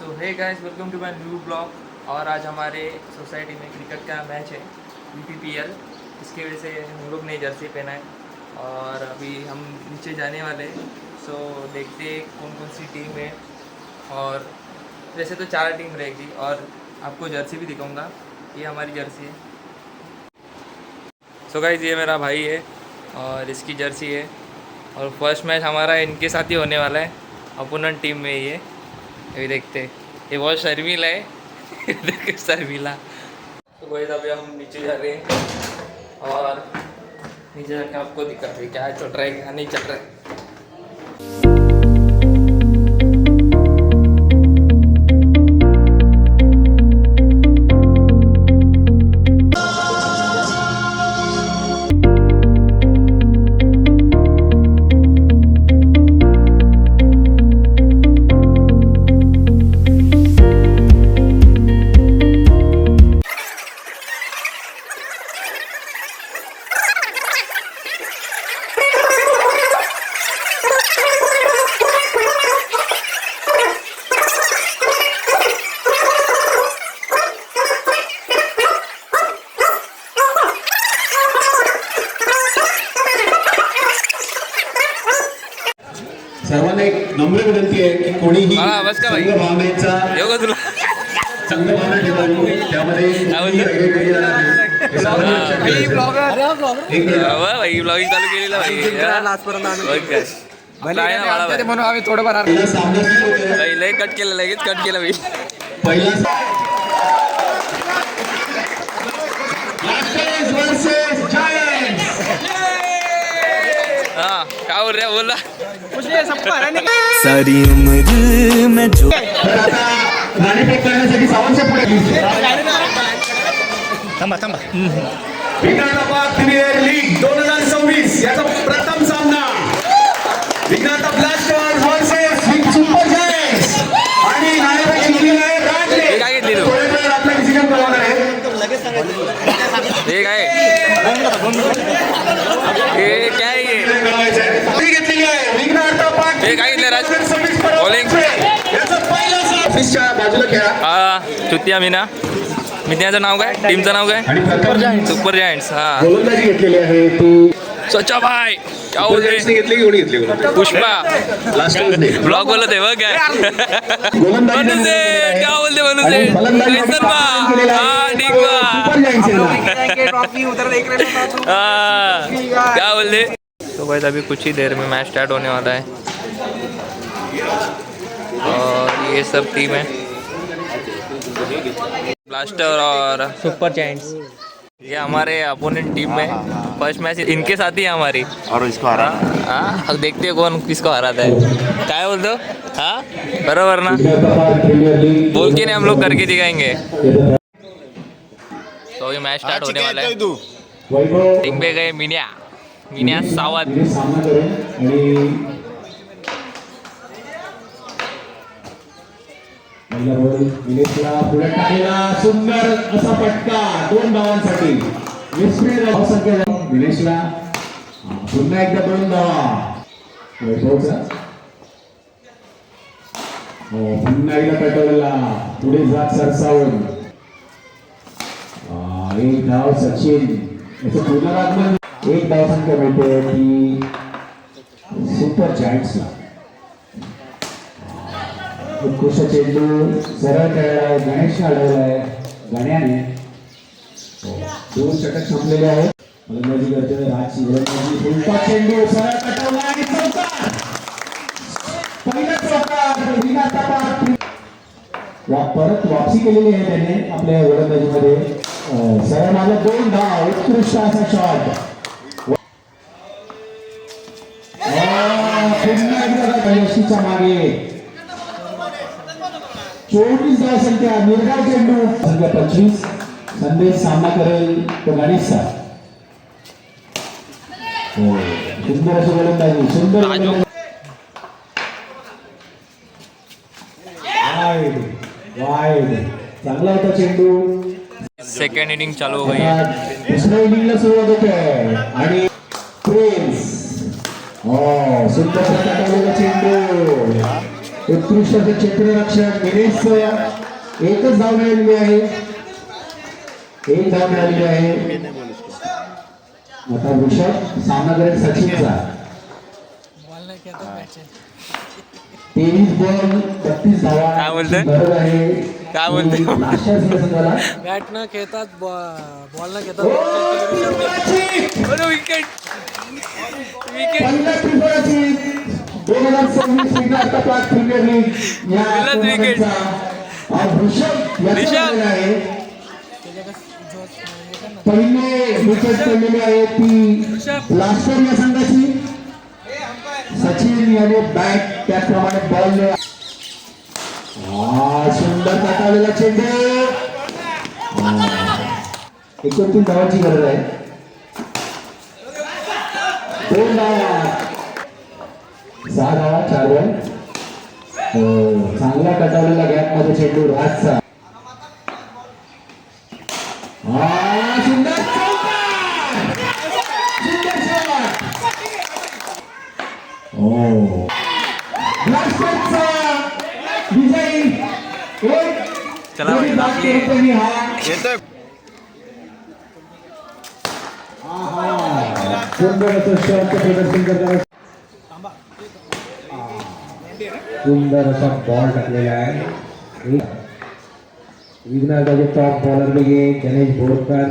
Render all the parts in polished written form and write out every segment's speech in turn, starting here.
So hey guys, welcome to my new blog. और आज हमारे सोसाइटी में क्रिकेट का मैच है UPPL। इसकी वजह से हम लोग ने जर्सी पहना है और अभी हम नीचे जाने वाले हैं। सो देखते हैं कौन कौन सी टीम है। और वैसे तो 4 टीम रहेगी और आपको जर्सी भी दिखाऊंगा। ये हमारी जर्सी है। सो गाइस, ये मेरा भाई है और इसकी जर्सी है। और फर्स्ट मैच हमारा इनके साथ ही होने वाला है, अपोनेंट टीम में। ये अभी देखते हैं। ये बहुत शर्मीला है देख शर्मीला। तो गाइस, अभी हम नीचे जा रहे हैं और नीचे जाके आपको दिखाते हैं क्या चल रहा है क्या नहीं चल रहा है। सर्वांना एक नम्र विनंती आहे की कोणीही संघभावनेचा संघभावना ठेवावी, त्यामध्ये ब्लॉगिंग चालू केलेला म्हणून आम्ही थोडंफार लय कट केलं, लगेच कट केलं मी पहिला हाँ क्या बोल रहे बोला सारी उम्र में जो नाणेफेक करण्यासाठी सावंतच्या पुढे थांबा विघ्नाता प्रीमियर लीग 2026 याचा प्रथम सामना विघ्नाता ब्लास्टर्स वर्सेस सुपर जायंट्स आणि नाणेफेक जिंकलेला आहे राजले. काय घेतली तू? थोड्या वेळात आपला डिसिजन करणार आहे. ये काय ये क्या है ये घेतलेली आहे विघ्नाता पाक. हे काय घेतलं राज बॉलिंग याचा पहिला ऑफिसच्या बाजूला खेळा हा चुतिया मीना मित्याचं नाव काय टीमचं नाव काय आणि प्रथम सुपर जायंट्स हा गोलंदाजी घेतलेली आहे ती सोचा भाई क्या बोलते घेतली की कोणी घेतली पुष्पा लास्ट ब्लॉग बोलत आहे बघ काय गोलंदाजी म्हणून ते क्या बोलते म्हणून ते कैसन बा हा ठीक बा हा क्या बोलते। तो भाई अभी कुछ ही देर में मैच स्टार्ट होने वाला है और ये सब टीम है ब्लास्टर और सुपर जायंट्स। ये हमारे अपोनेंट टीम में फर्स्ट मैच इनके साथ ही है हमारी और इसको हरा हाँ अब देखते हैं कौन किसको हराता है। क्या बोलते हो हाँ बराबर ना बोल के नहीं हम लोग करके दिखाएंगे। तो ये मैच स्टार्ट होने वाला है। टीम पे गए मिन्या सावत पुढे टाकलेला सुंदर असा फटका 2 धावांसाठी विस्मृत धावसंख्या दिनेशला पुन्हा एकदा 2 धावा वैभवचा पुन्हा एकदा पेटवलेला पुढे जात सरसावून 1 धाव सचिन याचं पुनरागमन 1 धावसंख्या मिळते ती सुपर जायंट्सला। उत्कृष्ट चेंडू सरळ खेळला गणेश अडवलाय गण्याने 2 षटक संपलेले आहेत। फलंदाजी करते राजची गोलंदाजी उलटा चेंडू सरळ कटवला आणि चौका पहिला चौका विघ्नाता परत वापसी केलेली आहे त्याने आपल्या गोलंदाजीमध्ये सरळ मारला 2 धाव उत्कृष्ट असा शॉट पुन्हा एकदा यशीच्या मागे 24 धावसंख्या निर्धाव चेंडू संख्या 25 संदेश सामना करेल तो गणेशचा सुंदर अशी गोलंदाजी सुंदर वाईड चांगला होता चेंडू। सेकंड इनिंग चालू हो गई है। दुसऱ्या इनिंगला सुरुवात होते आणि प्रिन्स सुंदर चेंडू उत्कृष्ट असे क्षेत्ररक्षक गिरीश एकच धाव मिळालेली आहे. एक धाव मिळालेली आहे. आता ऋषभ सामना करेल सचिनचा. 23 बॉल 32 धावा काय बोलतोय? गरज आहे. काय बोलतोय? नाश्ता असल्या संघाला बॅट न खेळतात बॉल न घेतात विकेट पहिल्या त्रिफळाची 2026 विनार्थ पाक प्रीमियर लीग या पहिलाच विकेट. टुर्नामेंटचा आज ऋषभ याचा ऋषभ. झालेला आहे. पहिले विकेट पडलेली आहे ती ब्लास्टर या संघाची. सचिन याने बॅट त्याचप्रमाणे बॉल सुंदर टाकलेला चेंडू. 29 धावांची गरज आहे. 2 धावा 6 धावा 4 बॉल. चांगला कटावलेला गॅप मध्ये चेंडू राजचा. सुंदर सुंदर शॉट. ब्लास्टरचा विजयी एक चला भाई, बात करते मी हा येतोय. सुंदर असं शॉटचं प्रदर्शन करताना सुंदर असा बॉल टाकलेला आहे. विघ्नाचे टॉप बॉलर लगे गणेश बोरकर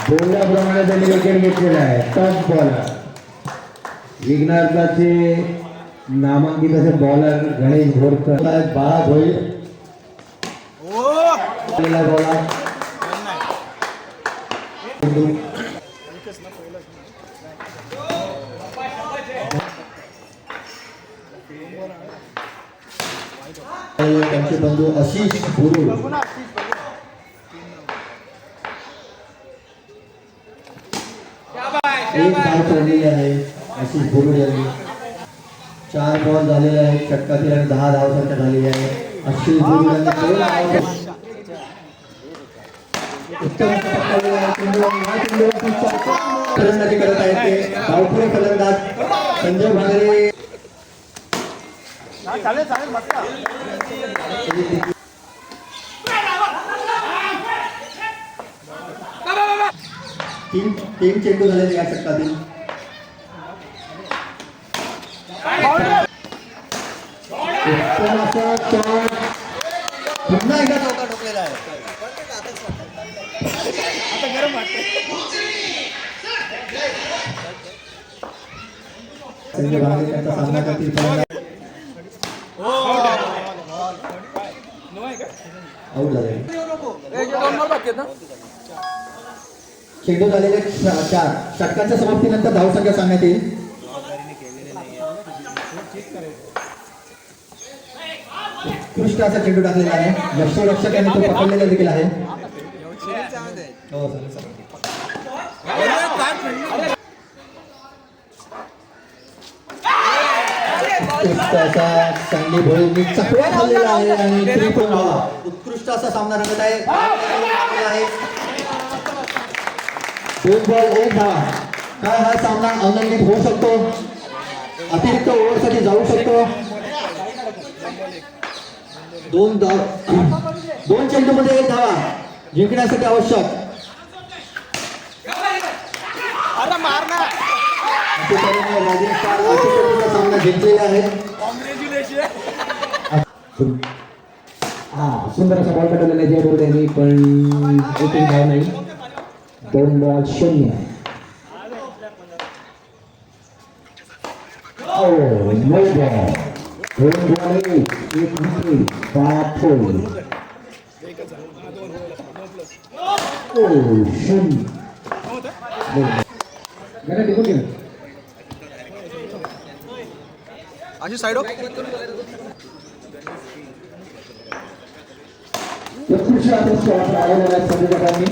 बोलल्याप्रमाणे त्यांनी विकेट घेतलेला आहे. टॉप बॉलर विघ्नाचे नामांकित असे बॉलर गणेश बोरकर. 12 होईल बॉलर त्यांचे बंधू आशिष गुरु एक धाव पडलेली आहे. आशिष गुरु यांनी 4 बॉल झालेले आहेत. षटकातील आणि 10 धावसंख्या झालेली आहे. आशिष गुरु यांनी 2 धाव उत्तम फलंदाजी करत आहेत ते धावपुरे फलंदाज संजय भांगरे. तीन चेंडू झालेले या षटकातील. पुन्हा एकदा चौका ठोकलेला आहे. संजय भांगरे त्यांचा सामना करतील. आऊट झाले. चेंडू झालेले 4. षटकांच्या समाप्तीनंतर धावसंख्या सांगण्यात येईल. उत्कृष्ट असा चेंडू टाकलेला आहे. यष्टीरक्षक यांनी तो पकडलेला देखील आहे. चांगली भोळी चकवा झालेला आहे आणि त्रिकोण धावा. उत्कृष्ट असा सामना रंगत आहे. 2 बॉल 1 धावा. काय हा सामना अनिर्णित होऊ शकतो. अतिरिक्त ओव्हरसाठी जाऊ शकतो. 2 चेंडूमध्ये 1 धावा जिंकण्यासाठी आवश्यक. सामना जिंकलेला आहे. सुंदर असा बॉल टाकलेला आहे जयपूर त्यांनी पण एकही धाव नाही. 2 बॉल 0. नऊ बॉल 2 बॉल 1 विकेट 5 होईल. 0 अशी साइड उत्कृष्ट आता शॉट आलेला आहे संजय जगांनी.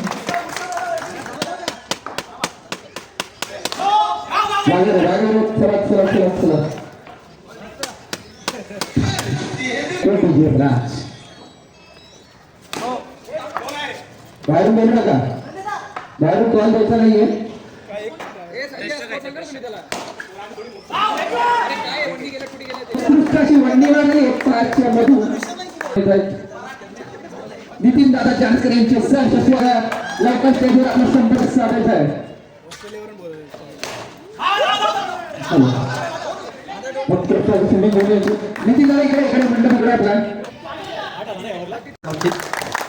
बाहेरून बोलू नका. बाहेरून कॉल द्यायचा नाहीये. उत्कृष्ट वंडीवाली पाचच्या मधून नितीन दादा जानकर यांचे सहर्ष स्वागत लवकर स्टेजवर आपला संपर्क साधायचा आहे. नितीन दादा इकडे मंडप पकडा आपला.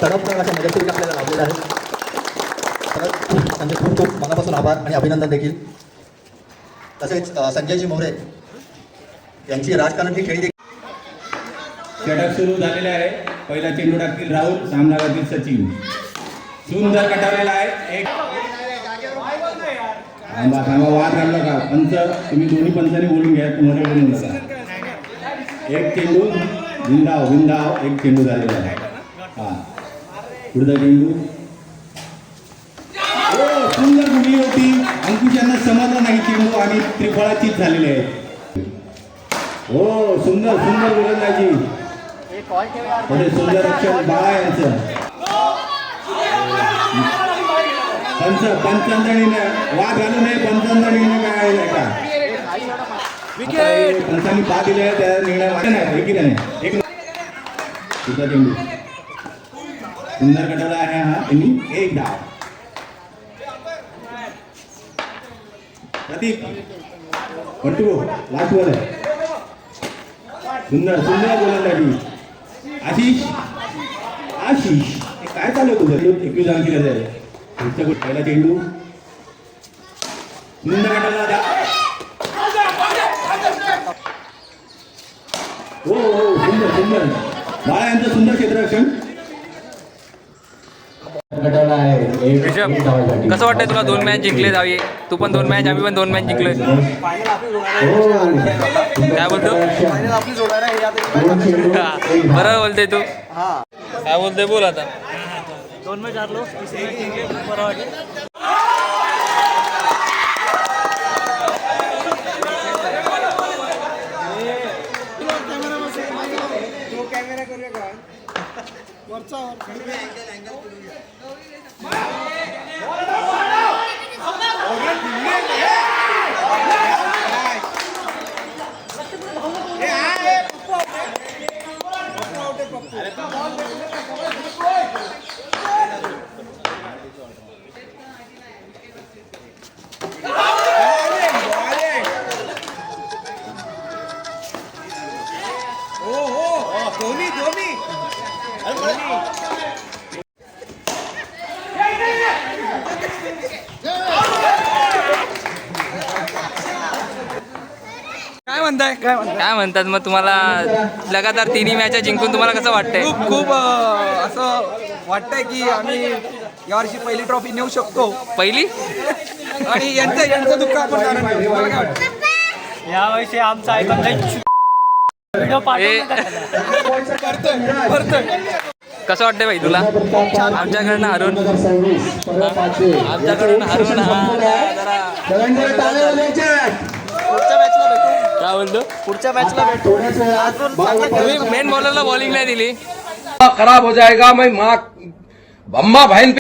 तडफदार अशा मदतीने आपल्याला लाभलेलं आहे. त्यांचे खूप खूप मनापासून आभार आणि अभिनंदन देखील. तसेच संजयजी मोरे यांची राजकारणातली खेळी देखील. षटक सुरू झालेले आहे. पहिला चेंडू टाकतील राहुल, सामना करतील सचिन. सुंदर कटावलेला आहे. एक थांबा वाद घालू नका. पंच तुम्ही दोन्ही पंचांनी बोलून घ्या, तुम्हाला बोलू नका. एक चेंडू विंदाव एक चेंडू झालेला आहे. हा पुढचा चेंडू. सुंदर गुडी होती. अंकुश यांना समजलं नाही चेंडू आणि त्रिफळाचीच झालेली आहे. हो सुंदर सुंदर गोलंदाजी. थोडे सुंदर रक्षण बाळा यांचं. पंचांजणीनं वाद घालू नये. पंचांजणीनं काय आहे का पंचांनी बाद दिले त्या निर्णय वाटत नाही. एक नाही एक तुझा चेंडू सुंदर कटाला आहे. हा त्यांनी एक डाव. प्रतीक कंट्रो लास्ट वर आहे. सुंदर सुंदर गोलंदाजी. आशिष हे काय चालू आहे तुझं? 21 अंकी आहे. पहिला चेंडू सुंदर कटाला. हो हो सुंदर सुंदर बाळा यांचं सुंदर क्षेत्ररक्षण. ऋषभ, कसं वाटतंय तुला 2 मॅच जिंकले जावे? तू पण 2 मॅच, आम्ही पण 2 मॅच जिंकलोय. काय बोलतो? बरोबर बोलतोय तू. काय बोलतोय बोल आता. 2 मॅच हारलो, तिसरी मॅच जिंकले, बरं वाटलं. काय म्हणतात मग तुम्हाला लगातार 3 मॅच जिंकून तुम्हाला कसं वाटतंय? खूप असं वाटतंय की आम्ही यावर्षी पहिली ट्रॉफी नेऊ शकतो. पहिली आणि यांचं दुःख आपण जाणून घेऊ. मला काय वाटतं? यावर्षी आमचा आयकॉन व्हिडिओ कसं वाटतंय भाई तुला? आमच्याकडनं हरून काय बोलतो? पुढच्या मॅचला भेटू. तुम्ही मेन बॉलरला बॉलिंग नाही दिली. खराब हो जाएगा मैं माँ अम्मा बहन.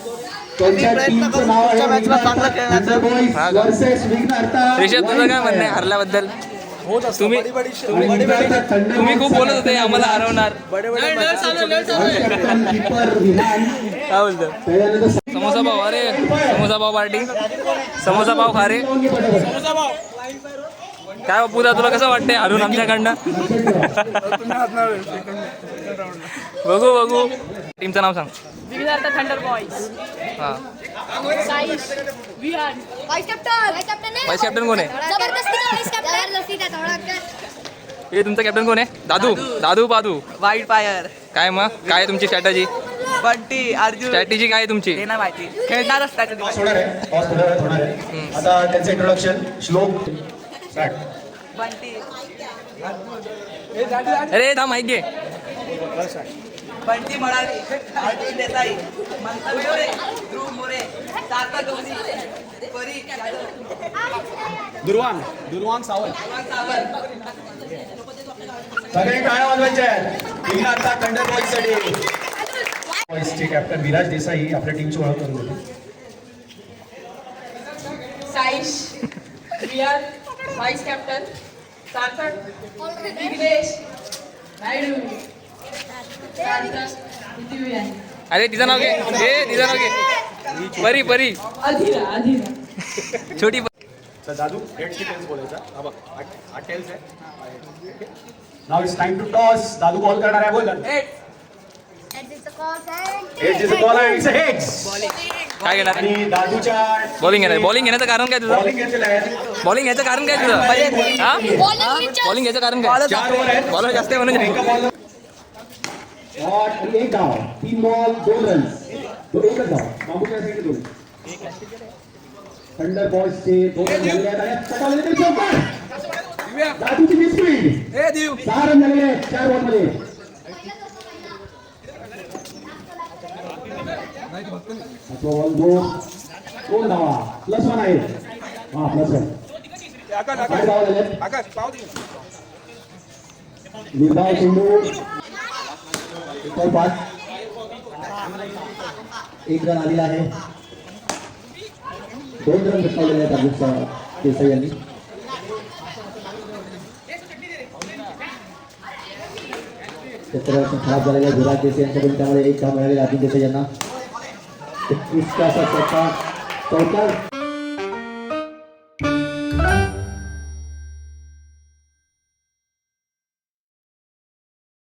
ऋषभ, तुझं काय म्हणणं आहे हरल्याबद्दल? तुम्ही खूप बोलत होते आम्हाला हरवणार. काय बोलतो? समोसा पाव. अरे समोसा पाव पार्टी. समोसा पाव खा रे. काय बापूदा, तुला कसं वाटतंय हरून आमच्याकडनं? बघू बघू. टीमचं नाव सांग. Thunder boys. हां, वाइस कॅप्टन कोण आहे? हे तुमचा कॅप्टन कोण आहे? दादू पादू. वाईट फायर काय मग काय तुमची स्ट्रॅटजी? बंटी अर्जुन स्ट्रॅटेजी काय तुमची? हे नाही माहिती. खेळणारच त्याच्या होणार आहे. पॉज थोड्या वेळात होणार आहे. आता त्यांचं इंट्रोडक्शन श्लोक स्टार्ट. बंटी अरे थांब माहिती आहे. बंटी म्हणाली अर्जुन देसाई, मंतव्य मोरे, ध्रुव मोरे, सार्थक गवळी, परी दुर्वांग सावंत. सगळे टाळ्या वाजवायच्या आहेत. टीमला आता थंडर बॉयजसाठी बॉयजचे कॅप्टन विराज देसाई आपल्या टीमची ओळख करून देते. साईश, रियल, वाइस कॅप्टन, सार्थक विघ्नेश नायडू सार्थक पृथ्वीराज अरे तिचं नाव घे तिचं नाव घे परी परी अधीरा छोटी तर दादू हेड्स की टेल्स बोलायचा हा बघ हा टेल्स आहे नाव इट्स टाइम टू टॉस दादू बॉल करणार आहे बोल heads is a bowl and it's a heads काय घेणार आणि दादूच्या बॉलिंग घेणार बॉलिंग घेण्याचं कारण काय तुझं बॉलिंग घेतलेलं आहे बॉलिंग घ्यायचं कारण काय तुझं हा बॉलिंग घ्यायचं कारण काय 4 ओव्हर आहेत बॉलर जास्त आहे म्हणून एका बॉल आणि एक धाव 3 बॉल 2 रन्स तो एकच धाव बांबूच्या साईडने 2 थंडर बॉयजचे 2 रन झालेले आहेत आणि सकाळी ते चौकार दादूची मिसफील्ड 6 रन झालेले आहेत 4 बॉलमध्ये बॉल 2 धावा +1 आहे हा +1 धावा झाले निर्धाव चेंडू 5 एक रन आलेला आहे 2 रन बसवलेले आहेत अभिषेक देसाई यांनी क्षेत्ररक्षण खराब झालेल्या विराज देसाई यांच्याकडून त्यामुळे एक धाव मिळालेला अभिषेक देसाई यांना 21 चा असा चौकार